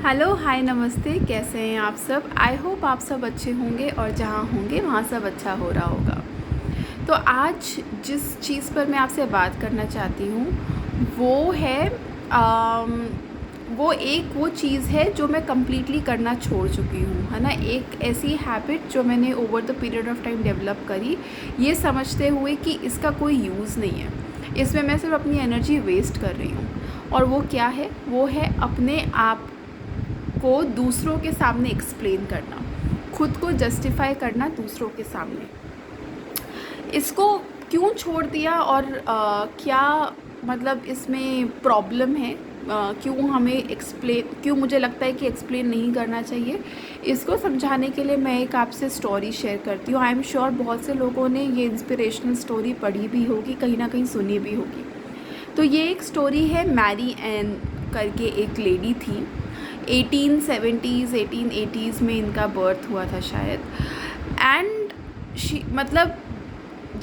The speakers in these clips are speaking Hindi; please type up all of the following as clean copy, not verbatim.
हेलो हाय नमस्ते, कैसे हैं आप सब। आई होप आप सब अच्छे होंगे और जहाँ होंगे वहाँ सब अच्छा हो रहा होगा। तो आज जिस चीज़ पर मैं आपसे बात करना चाहती हूँ वो है वो चीज़ है जो मैं कम्प्लीटली करना छोड़ चुकी हूँ, है ना। एक ऐसी हैबिट जो मैंने over the period of time develop करी, ये समझते हुए कि इसका कोई यूज़ नहीं है, इसमें मैं सिर्फ अपनी एनर्जी वेस्ट कर रही हूँ। और वो क्या है? वो है अपने आप को दूसरों के सामने एक्सप्लेन करना, खुद को जस्टिफाई करना दूसरों के सामने। इसको क्यों छोड़ दिया और क्या मतलब इसमें प्रॉब्लम है, क्यों हमें क्यों मुझे लगता है कि एक्सप्लेन नहीं करना चाहिए, इसको समझाने के लिए मैं एक आपसे स्टोरी शेयर करती हूँ। आई एम श्योर बहुत से लोगों ने ये इंस्पिरेशनल स्टोरी पढ़ी भी होगी, कहीं ना कहीं सुनी भी होगी। तो ये एक स्टोरी है, मैरी एन करके एक लेडी थी। 1870s 1880s में इनका बर्थ हुआ था शायद। एंड मतलब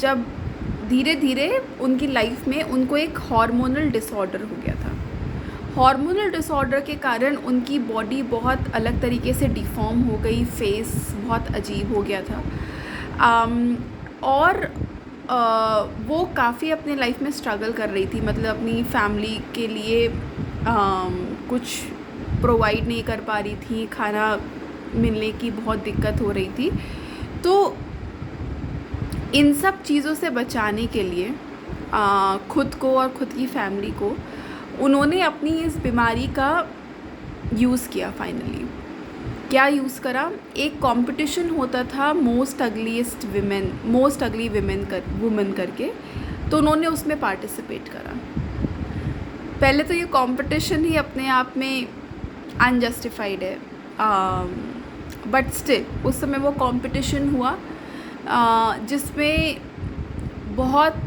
जब धीरे धीरे उनकी लाइफ में उनको एक हार्मोनल डिसऑर्डर हो गया था। हार्मोनल डिसऑर्डर के कारण उनकी बॉडी बहुत अलग तरीके से डिफॉर्म हो गई, फेस बहुत अजीब हो गया था। और वो काफ़ी अपने लाइफ में स्ट्रगल कर रही थी, मतलब अपनी फैमिली के लिए कुछ प्रोवाइड नहीं कर पा रही थी, खाना मिलने की बहुत दिक्कत हो रही थी। तो इन सब चीज़ों से बचाने के लिए खुद को और ख़ुद की फैमिली को उन्होंने अपनी इस बीमारी का यूज़ किया। फाइनली क्या यूज़ करा? एक कंपटीशन होता था मोस्ट अगली वुमेन करके, तो उन्होंने उसमें पार्टिसिपेट करा। पहले तो ये कंपटीशन ही अपने आप में अनजस्टिफाइड है, बट स्टिल उस समय वो कंपटीशन हुआ जिसमें बहुत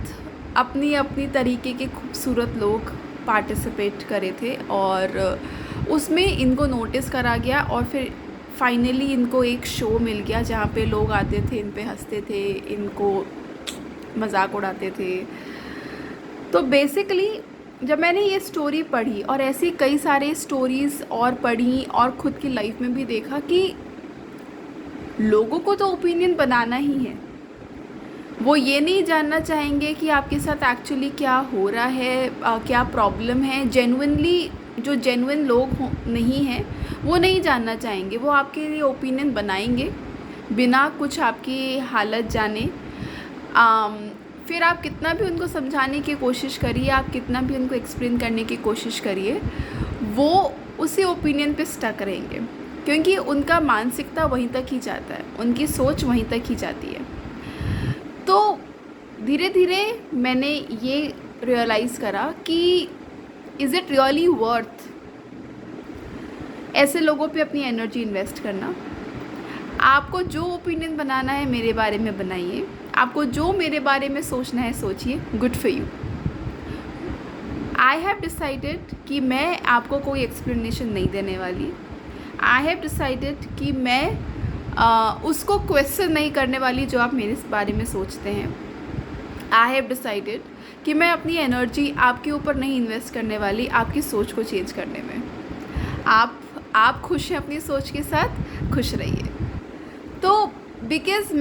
अपनी अपनी तरीके के खूबसूरत लोग पार्टिसिपेट करे थे, और उसमें इनको नोटिस करा गया और फिर फाइनली इनको एक शो मिल गया जहाँ पे लोग आते थे, इन पे हंसते थे, इनको मजाक उड़ाते थे। तो बेसिकली जब मैंने ये स्टोरी पढ़ी और ऐसी कई सारे स्टोरीज़ और पढ़ी और ख़ुद की लाइफ में भी देखा कि लोगों को तो ओपिनियन बनाना ही है, वो ये नहीं जानना चाहेंगे कि आपके साथ एक्चुअली क्या हो रहा है, क्या प्रॉब्लम है। जो जेन्युइन लोग नहीं हैं वो नहीं जानना चाहेंगे, वो आपके लिए ओपिनियन बनाएंगे बिना कुछ आपकी हालत जाने। फिर आप कितना भी उनको समझाने की कोशिश करिए, आप कितना भी उनको एक्सप्लेन करने की कोशिश करिए, वो उसी ओपिनियन पे स्टक रहेंगे, क्योंकि उनका मानसिकता वहीं तक ही जाता है, उनकी सोच वहीं तक ही जाती है। तो धीरे धीरे मैंने ये रियलाइज़ करा कि इज़ इट रियली वर्थ ऐसे लोगों पे अपनी एनर्जी इन्वेस्ट करना। आपको जो ओपिनियन बनाना है मेरे बारे में बनाइए, आपको जो मेरे बारे में सोचना है सोचिए, good for you. I have decided कि मैं आपको कोई एक्सप्लेनेशन नहीं देने वाली। आई हैव डिसाइडेड कि मैं उसको क्वेश्चन नहीं करने वाली जो आप मेरे बारे में सोचते हैं। आई हैव डिसाइडेड कि मैं अपनी एनर्जी आपके ऊपर नहीं इन्वेस्ट करने वाली, आपकी सोच को चेंज करने में। आप खुश हैं अपनी सोच के साथ, खुश रहिए। तो बिकॉज़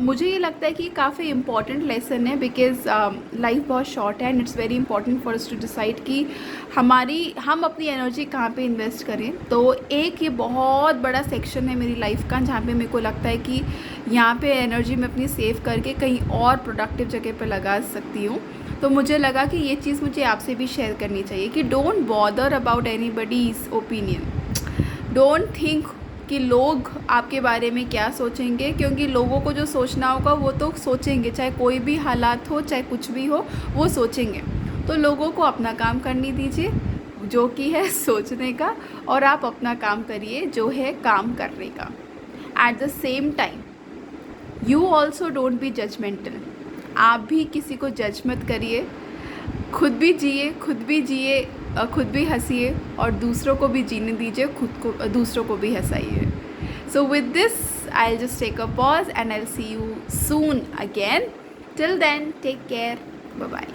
मुझे ये लगता है कि काफ़ी इम्पॉर्टेंट लेसन है, बिकॉज़ लाइफ बहुत शॉर्ट है and it's very important for us to decide कि हम अपनी एनर्जी कहाँ पे इन्वेस्ट करें। तो एक ये बहुत बड़ा सेक्शन है मेरी लाइफ का जहाँ पे मेरे को लगता है कि यहाँ पे एनर्जी मैं अपनी सेव करके कहीं और प्रोडक्टिव जगह पे लगा सकती हूँ। तो मुझे लगा कि ये चीज़ मुझे आपसे भी शेयर करनी चाहिए कि don't bother about anybody's opinion. Don't think कि लोग आपके बारे में क्या सोचेंगे, क्योंकि लोगों को जो सोचना होगा वो तो सोचेंगे, चाहे कोई भी हालात हो, चाहे कुछ भी हो, वो सोचेंगे। तो लोगों को अपना काम करने दीजिए जो कि है सोचने का, और आप अपना काम करिए जो है काम करने का। At the same time you also don't be judgemental. आप भी किसी को जज मत करिए, खुद भी जिए, खुद भी हंसिए और दूसरों को भी जीने दीजिए, दूसरों को भी हंसाइए। So with this I just take a pause and I will see you soon again. Till then take care, bye bye.